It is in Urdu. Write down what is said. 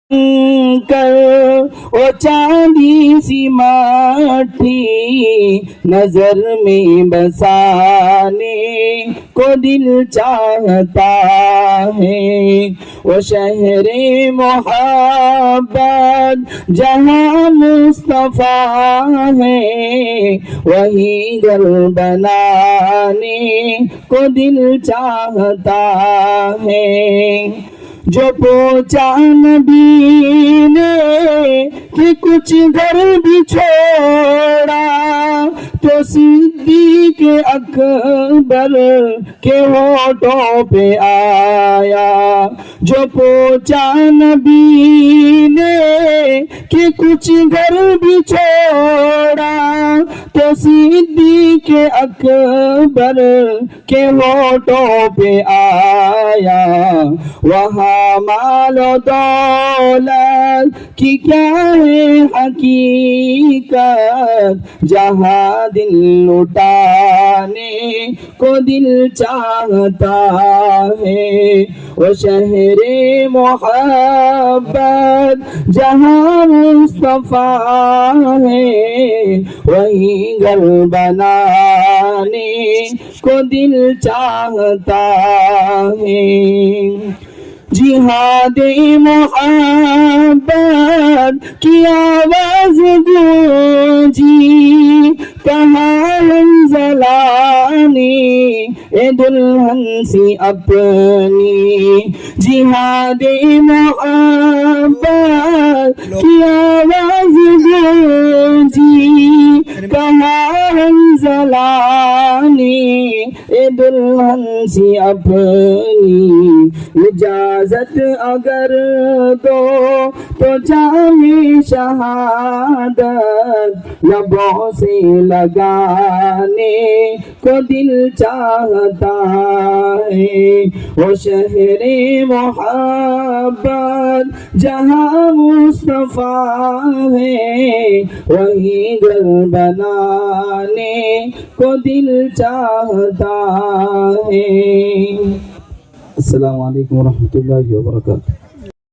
کر وہ چاندی سی مٹی نظر میں بسانے کو دل چاہتا ہے، وہ شہر محبت جہاں مصطفیٰ ہے، وہی گھر بنانے کو دل چاہتا ہے۔ جو پوچھا نبی نے کہ کچھ گھر بھی چھوڑا تو صدیق اکبر کے ہونٹوں پہ آیا۔ جو پوچھا نبی نے کہ کچھ گھر بھی چھوڑا تو صدیق اکبر کے ہونٹوں پہ آیا۔ وہاں مال و دولت کی کیا ہے حقیقت، جہاں دل لٹانے کو دل چاہتا ہے، وہ شہر محبت جہاں مصطفیٰ ہے، وہی گھر بنانے کو دل چاہتا ہے۔ جہاد محبت کی آواز گونجی، کہاں حنظلہ نے اے دلہن سی اپنی۔ جہاد محبت کی آواز گونجی، کہاں حنظلہ نے اے دلہن سی اپنی۔ اجازت اگر دو تو جام شہادت لبوں سے لگانے کو دل چاہتا ہے، وہ شہر محبت جہاں مصطفیٰ ہے، وہی گھر بنانے کو دل چاہتا ہے۔ السلام علیکم ورحمۃ اللہ وبرکاتہ۔